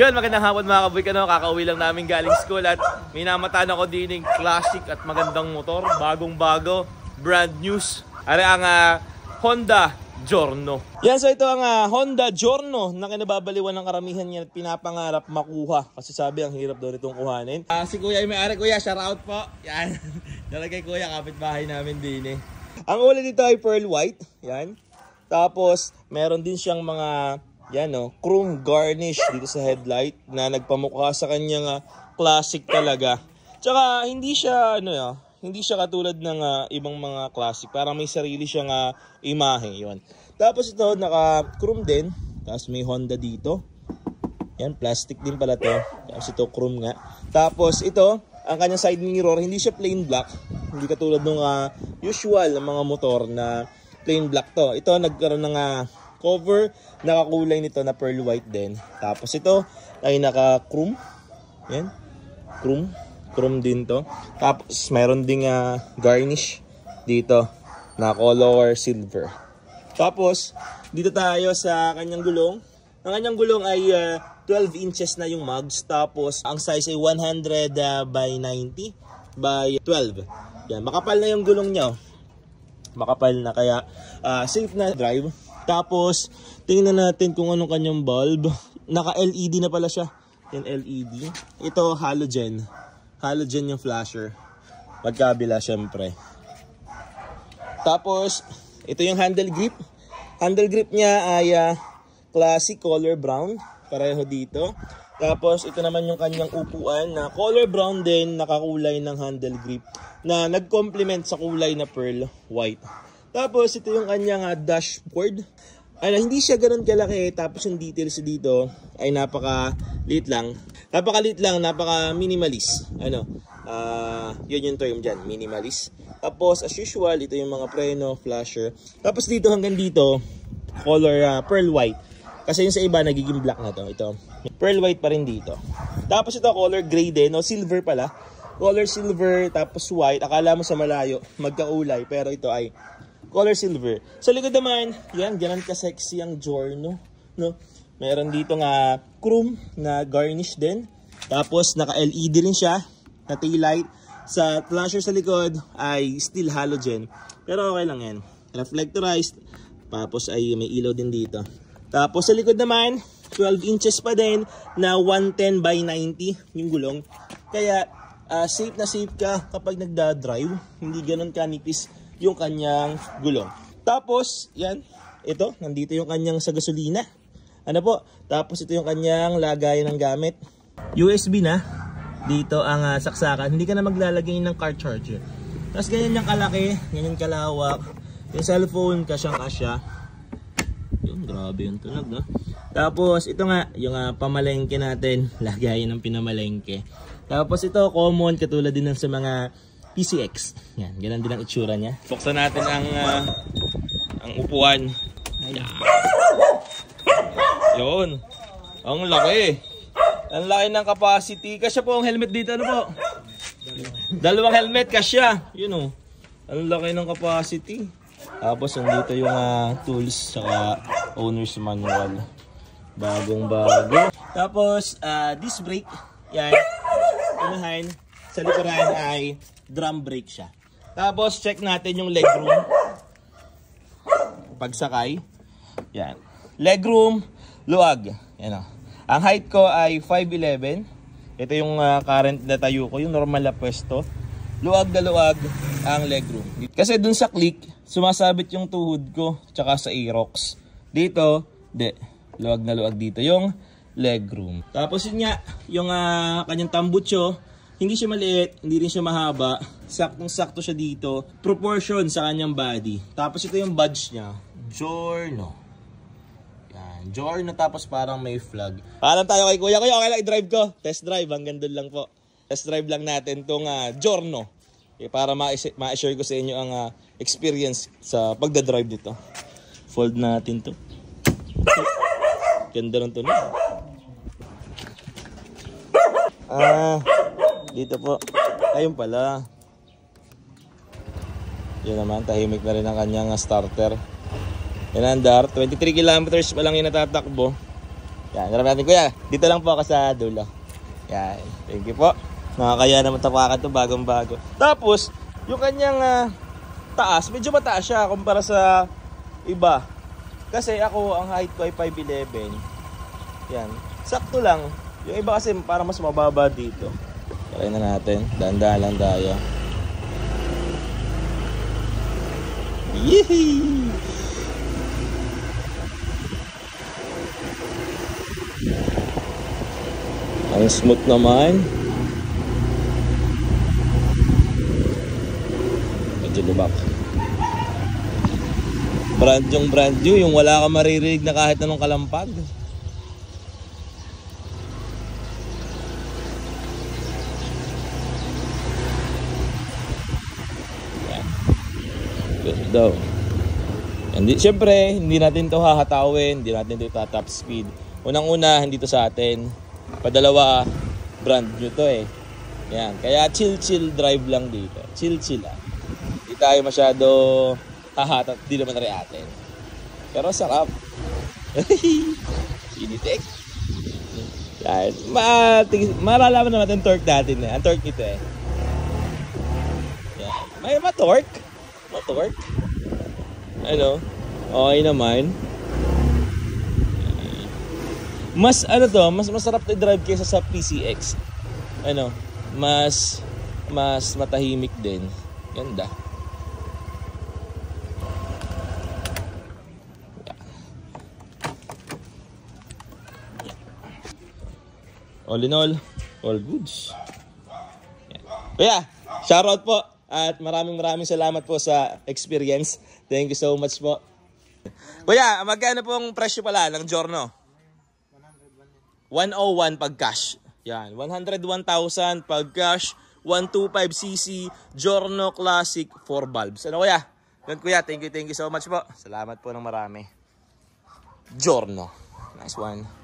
Yun, magandang hapon mga kaboy ka, no? Kakauwi lang namin galing school at minamataan ako din ng classic at magandang motor. Bagong bago, brand news. Ari ang Honda Giorno. Yan, so ito ang Honda Giorno na kinababaliwan ng karamihan niya at pinapangarap makuha. Kasi sabi ang hirap daw nitong kuhanin. Si Kuya ay may-ari. Kuya, shout out po. Yan. Nalagay Kuya, kapitbahay namin din eh. Ang uli dito ay pearl white. Yan. Tapos, meron din siyang mga yan chrome garnish dito sa headlight na nagpamukha sa kanyang classic talaga. Tsaka hindi siya hindi siya katulad ng ibang mga classic. Parang may sarili siyang imahe, 'yon. Tapos ito naka-chrome din, tapos may Honda dito. Yan, plastic din pala 'to. Tapos ito chrome nga. Tapos ito, ang kanyang side mirror, hindi siya plain black. Hindi katulad ng usual ng mga motor na plain black 'to. Ito nagkaroon ng cover, nakakulay nito na pearl white din. Tapos ito ay naka-chrome. Yan. Chrome din to. Tapos meron ding garnish dito na color silver. Tapos dito tayo sa kanyang gulong. Ang kanyang gulong ay 12 inches na yung mugs. Tapos ang size ay 100 by 90 by 12. Yan, makapal na yung gulong niya. Makapal na kaya safe na drive. Tapos tingnan natin kung anong kanyang bulb. Naka-LED na pala siya. Yan, LED. Ito halogen. Halogen yung flasher. Magkabila syempre. Tapos ito yung handle grip. Handle grip niya ay classic color brown. Pareho dito. Tapos ito naman yung kanyang upuan na color brown din, nakakulay ng handle grip na nag-complement sa kulay na pearl white. Tapos ito yung kanyang dashboard. Hindi siya ganoon kalaki, tapos yung details dito ay napaka-liit lang. Napaka-minimalist. Yun yung term dyan, minimalist. Tapos as usual, ito yung mga preno, flasher. Tapos dito hanggang dito, color pearl white. Kasi yung sa iba nagiging black na to. Ito, pearl white pa rin dito. Tapos ito color gray din, silver pala. Color silver tapos white. Akala mo sa malayo magkaulay, pero ito ay color silver. Sa likod naman, yan, ganun ka-sexy ang Giorno, no? Meron dito nga chrome na garnish din. Tapos naka-LED rin siya na taillight. Sa flasher sa likod ay still halogen. Pero okay lang yan. Reflectorized. Tapos ay may ilaw din dito. Tapos sa likod naman, 12 inches pa din na 110 by 90 yung gulong. Kaya safe na safe ka kapag nagda-drive. Hindi ganun kanipis yung kanyang gulong. Tapos, yan, ito, nandito yung kanyang sa gasolina. Tapos ito yung kanyang lagayan ng gamit. USB na. Dito ang saksakan. Hindi ka na maglalagay ng car charger. Tapos ganyan yung kalaki, ganyan kalawak. Yung cellphone, kasyang-kasya. Yun, grabe yung tunog, no? Tapos, ito nga, yung pamalengke natin. Lagayan ng pinamalengke. Tapos ito, common, katulad din ng sa mga PCX. Yan, ganun din ang itsura niya. Buksan natin ang upuan. Yun. Ang laki. Ang laki ng capacity. Kasya po ang helmet dito. Ano po? Dalawang helmet, kasya. Yun ang laki ng capacity. Tapos nandito yung tools saka owner's manual. Bagong bago. Tapos disc brake. Yan. Unahin. Sa likuran ay drum brake siya. Tapos check natin yung legroom. Pagsakay. Yan. Legroom, luwag. Yan. Ang height ko ay 5'11". Ito yung current na tayo ko, yung normal na pwesto. Luwag na luwag ang legroom. Kasi dun sa click, sumasabit yung tuhod ko tsaka sa Aerox. Dito, luwag na luwag dito yung legroom. Tapos yun nga, yung kanyang tambutso, hindi siya maliit, hindi rin siya mahaba. Saktong-sakto siya dito. Proportion sa kanyang body. Tapos ito yung badge niya. Giorno. Yan. Giorno tapos parang may flag. Paalam tayo kay Kuya. Kuya, okay lang i-drive ko. Test drive. Hanggang doon lang po. Test drive lang natin itong Giorno. Para ma-assure ko sa inyo ang experience sa pagdadrive dito. Fold natin to. Ganda ng tunog. Dito po. Ayun pala. Yun naman, tahimik na rin ang kanyang starter. Yan andar, 23 kilometers pa lang yung natatakbo. Yan, marami natin kuya. Dito lang po ako sa dulo. Yan, thank you po. Nakakaya naman tapakan to, bagong-bago. Tapos, yung kanyang taas, medyo mataas siya kumpara sa iba. Kasi ako, ang height ko ay 5'11". Yan, sakto lang. Yung iba kasi parang mas mababa dito. Try na natin, dahan-dahan lang tayo. Yehey! Ang smooth naman. Medyo lubak. Brand new, yung wala ka maririnig na kahit anong kalampag. Yan. Good daw. Siyempre, hindi natin to hahatawin, hindi natin to top speed. Unang-una, hindi to sa atin. Padalawa, brand new to eh. Yan. Kaya chill drive lang dito. Chill lang. Hindi tayo masyado hahatat. Hindi naman rin atin. Pero sarap. Sinitik. Yan. Maralaman naman ang torque natin eh. Ang torque nito eh. Yan. May matorque. Ano? Okay naman. Mas masarap to drive kaysa sa PCX. Ano, mas matahimik din. Ganda. All in all goods. Kuya, shoutout po at maraming salamat po sa experience. Thank you so much po. Kuya, magkano pong presyo pala ng Giorno? 101 pag cash. Yan, 101,000 pag cash, 125cc Giorno Classic 4 valves. Ano kuya? Yan kuya, thank you so much po. Salamat po ng marami. Giorno. Nice one.